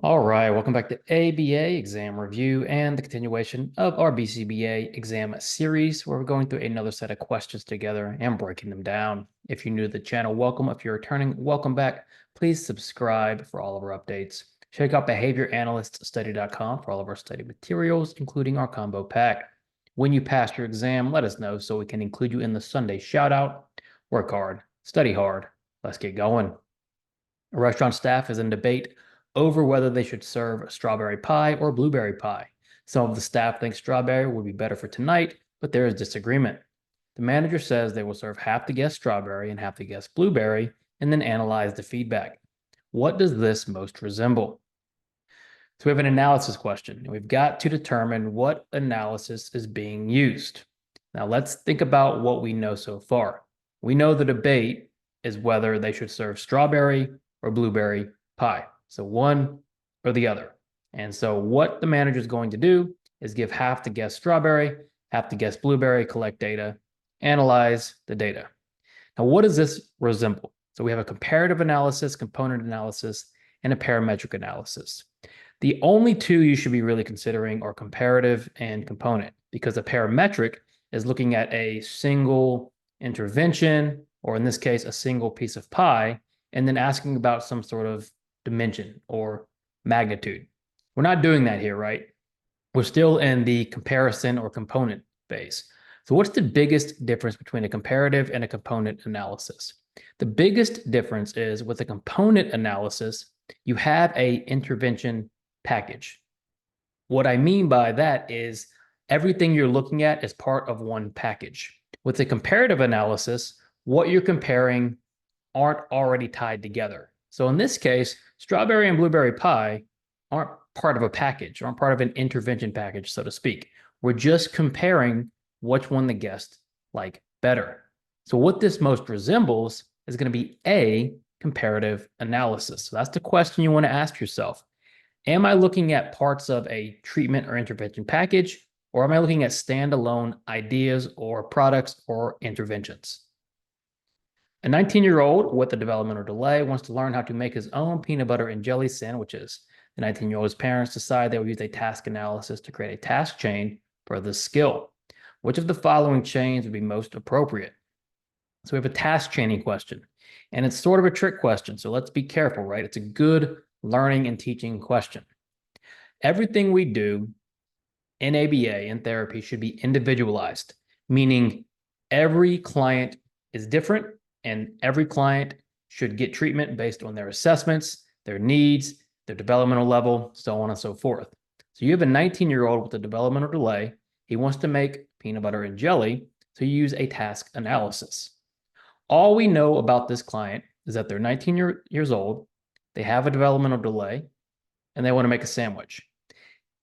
All right, welcome back to ABA exam review and the continuation of our BCBA exam series, where we're going through another set of questions together and breaking them down. If you're new to the channel, welcome. If you're returning, welcome back. Please subscribe for all of our updates. Check out behavioranalyststudy.com for all of our study materials, including our combo pack. When you pass your exam, let us know so we can include you in the Sunday shout out. Work hard, study hard. Let's get going. A restaurant staff is in debate over whether they should serve strawberry pie or blueberry pie. Some of the staff think strawberry would be better for tonight, but there is disagreement. The manager says they will serve half the guests strawberry and half the guests blueberry, and then analyze the feedback. What does this most resemble? So we have an analysis question, and we've got to determine what analysis is being used. Now let's think about what we know so far. We know the debate is whether they should serve strawberry or blueberry pie. So one or the other. And so what the manager is going to do is give half the guest strawberry, half the guest blueberry, collect data, analyze the data. Now, what does this resemble? So we have a comparative analysis, component analysis, and a parametric analysis. The only two you should be really considering are comparative and component, because a parametric is looking at a single intervention, or in this case, a single piece of pie, and then asking about some sort of dimension or magnitude. We're not doing that here, right? We're still in the comparison or component phase. So what's the biggest difference between a comparative and a component analysis? The biggest difference is with a component analysis, you have a intervention package. What I mean by that is everything you're looking at is part of one package. With a comparative analysis, what you're comparing aren't already tied together. So in this case, strawberry and blueberry pie aren't part of a package, aren't part of an intervention package, so to speak. We're just comparing which one the guests like better. So what this most resembles is going to be a comparative analysis. So that's the question you want to ask yourself. Am I looking at parts of a treatment or intervention package, or am I looking at standalone ideas or products or interventions? A 19-year-old with a developmental delay wants to learn how to make his own peanut butter and jelly sandwiches. The 19-year-old's parents decide they will use a task analysis to create a task chain for this skill. Which of the following chains would be most appropriate? So we have a task chaining question, and it's sort of a trick question, so let's be careful, right? It's a good learning and teaching question. Everything we do in ABA, in therapy, should be individualized, meaning every client is different, and every client should get treatment based on their assessments, their needs, their developmental level, so on and so forth. So you have a 19-year-old with a developmental delay. He wants to make peanut butter and jelly, so you use a task analysis. All we know about this client is that they're 19 years old, they have a developmental delay, and they want to make a sandwich.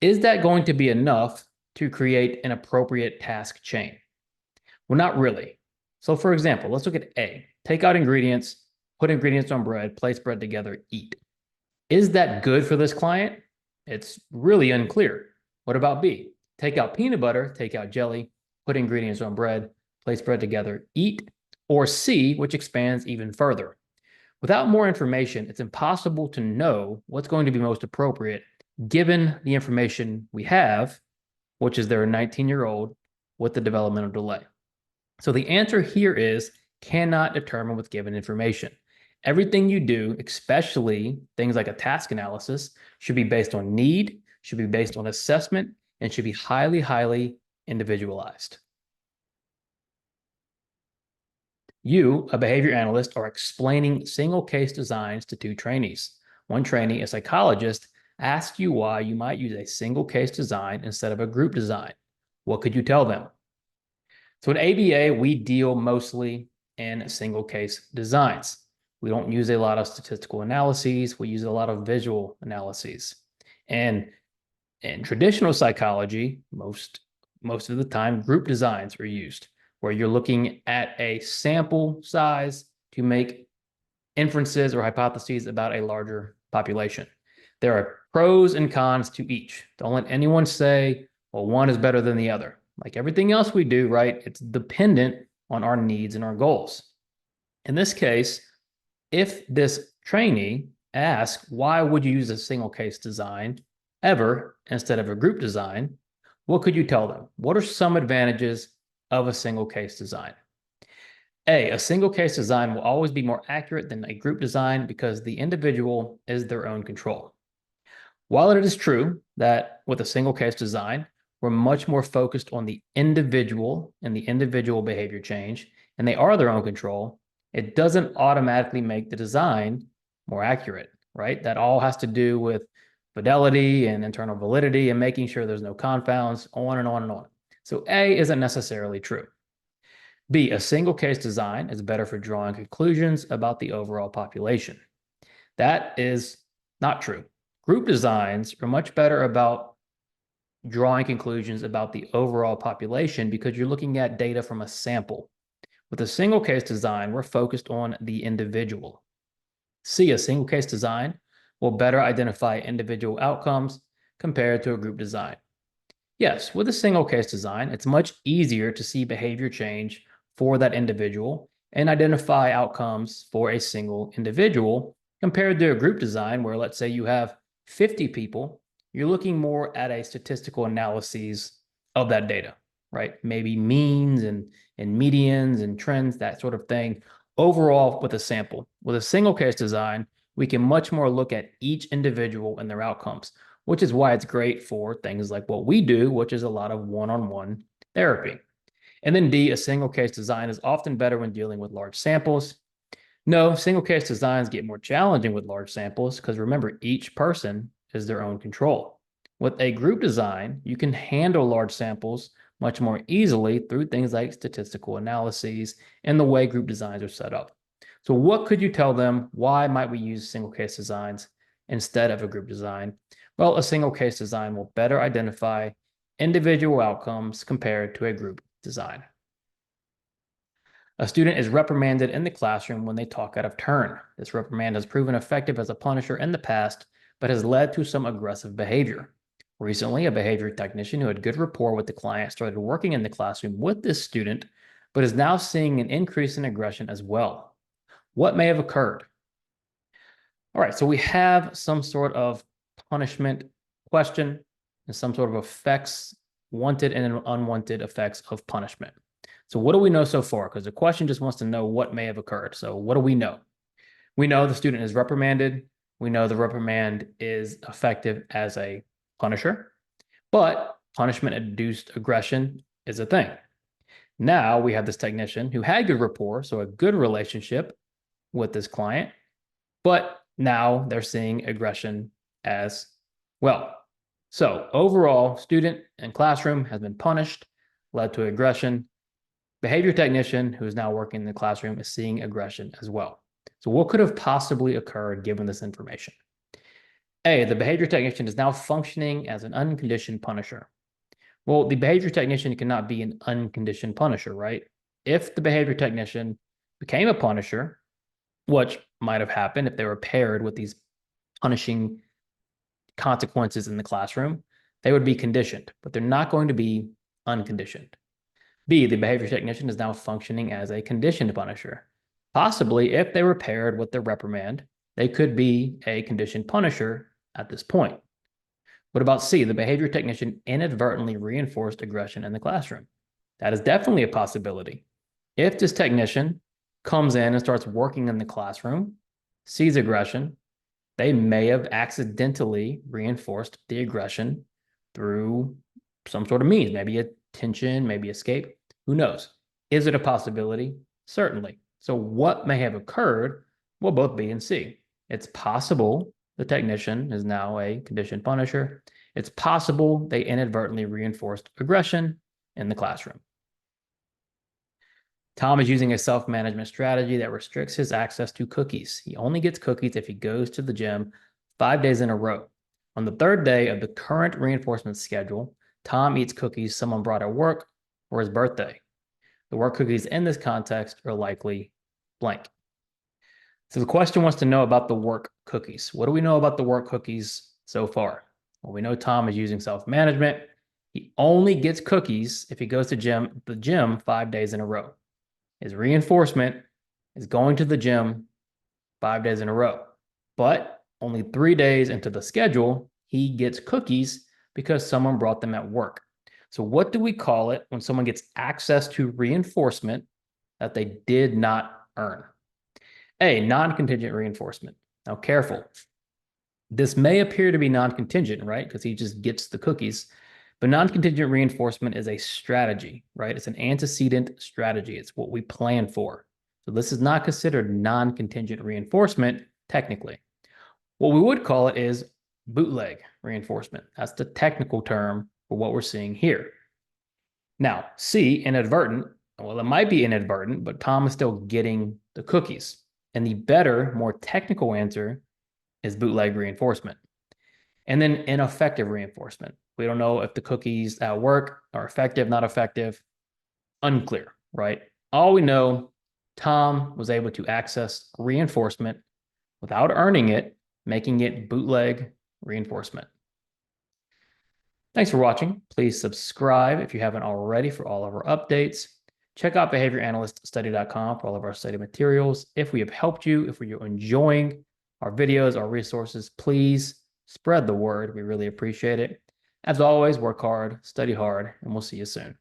Is that going to be enough to create an appropriate task chain? Well, not really. So for example, let's look at A. Take out ingredients, put ingredients on bread, place bread together, eat. Is that good for this client? It's really unclear. What about B? Take out peanut butter, take out jelly, put ingredients on bread, place bread together, eat. Or C, which expands even further. Without more information, it's impossible to know what's going to be most appropriate given the information we have, which is they're a 19-year-old with the developmental delay. So the answer here is cannot determine with given information. Everything you do, especially things like a task analysis, should be based on need, should be based on assessment, and should be highly, highly individualized. You, a behavior analyst, are explaining single case designs to two trainees. One trainee, a psychologist, asks you why you might use a single case design instead of a group design. What could you tell them? So in ABA, we deal mostly in single case designs. We don't use a lot of statistical analyses. We use a lot of visual analyses. And in traditional psychology, most of the time, group designs are used, where you're looking at a sample size to make inferences or hypotheses about a larger population. There are pros and cons to each. Don't let anyone say, well, one is better than the other. Like everything else we do, right? It's dependent on our needs and our goals. In this case, if this trainee ask, why would you use a single case design ever instead of a group design? What could you tell them? What are some advantages of a single case design? A single case design will always be more accurate than a group design because the individual is their own control. While it is true that with a single case design, we're much more focused on the individual and the individual behavior change, and they are their own control, it doesn't automatically make the design more accurate, right? That all has to do with fidelity and internal validity and making sure there's no confounds, on and on and on. So A isn't necessarily true. B, a single case design is better for drawing conclusions about the overall population. That is not true. Group designs are much better about drawing conclusions about the overall population because you're looking at data from a sample. With a single case design, we're focused on the individual. C, a single case design will better identify individual outcomes compared to a group design. Yes, with a single case design, it's much easier to see behavior change for that individual and identify outcomes for a single individual compared to a group design where, let's say you have 50 people, you're looking more at a statistical analysis of that data, right? Maybe means and medians and trends, that sort of thing. Overall, with a sample. With a single case design, we can much more look at each individual and their outcomes, which is why it's great for things like what we do, which is a lot of one-on-one therapy. And then D, a single case design is often better when dealing with large samples. No, single case designs get more challenging with large samples because remember, each person is their own control. With a group design, you can handle large samples much more easily through things like statistical analyses and the way group designs are set up. So what could you tell them? Why might we use single case designs instead of a group design? Well, a single case design will better identify individual outcomes compared to a group design. A student is reprimanded in the classroom when they talk out of turn. This reprimand has proven effective as a punisher in the past, but has led to some aggressive behavior. Recently, a behavior technician who had good rapport with the client started working in the classroom with this student, but is now seeing an increase in aggression as well. What may have occurred? All right, so we have some sort of punishment question and some sort of effects, wanted and unwanted effects of punishment. So what do we know so far? Because the question just wants to know what may have occurred. So what do we know? We know the student is reprimanded. We know the reprimand is effective as a punisher, but punishment-induced aggression is a thing. Now we have this technician who had good rapport, so a good relationship with this client, but now they're seeing aggression as well. So overall, student and classroom has been punished, led to aggression. Behavior technician who is now working in the classroom is seeing aggression as well. So what could have possibly occurred given this information? A, the behavior technician is now functioning as an unconditioned punisher. Well, the behavior technician cannot be an unconditioned punisher, right? If the behavior technician became a punisher, which might have happened if they were paired with these punishing consequences in the classroom, they would be conditioned, but they're not going to be unconditioned. B, the behavior technician is now functioning as a conditioned punisher. Possibly, if they were paired with the reprimand, they could be a conditioned punisher at this point. What about C, the behavior technician inadvertently reinforced aggression in the classroom? That is definitely a possibility. If this technician comes in and starts working in the classroom, sees aggression, they may have accidentally reinforced the aggression through some sort of means, maybe attention, maybe escape, who knows? Is it a possibility? Certainly. So what may have occurred will both B and C. It's possible the technician is now a conditioned punisher. It's possible they inadvertently reinforced aggression in the classroom. Tom is using a self-management strategy that restricts his access to cookies. He only gets cookies if he goes to the gym 5 days in a row. On the third day of the current reinforcement schedule, Tom eats cookies someone brought at work for his birthday. The work cookies in this context are likely blank. So the question wants to know about the work cookies. What do we know about the work cookies so far? Well, we know Tom is using self-management. He only gets cookies if he goes to the gym 5 days in a row. His reinforcement is going to the gym 5 days in a row. But Only 3 days into the schedule, he gets cookies because someone brought them at work. So what do we call it when someone gets access to reinforcement that they did not earn? A, non-contingent reinforcement. Now, careful. This may appear to be non-contingent, right? Because he just gets the cookies. But non-contingent reinforcement is a strategy, right? It's an antecedent strategy. It's what we plan for. So this is not considered non-contingent reinforcement technically. What we would call it is bootleg reinforcement. That's the technical term for what we're seeing here. Now, C, inadvertent. Well, it might be inadvertent, but Tom is still getting the cookies. And the better, more technical answer is bootleg reinforcement. And then ineffective reinforcement. We don't know if the cookies at work are effective, not effective. Unclear, right? All we know, Tom was able to access reinforcement without earning it, making it bootleg reinforcement. Thanks for watching. Please subscribe if you haven't already for all of our updates. Check out behavioranalyststudy.com for all of our study materials. If we have helped you, if you're enjoying our videos, our resources, please spread the word. We really appreciate it. As always, work hard, study hard, and we'll see you soon.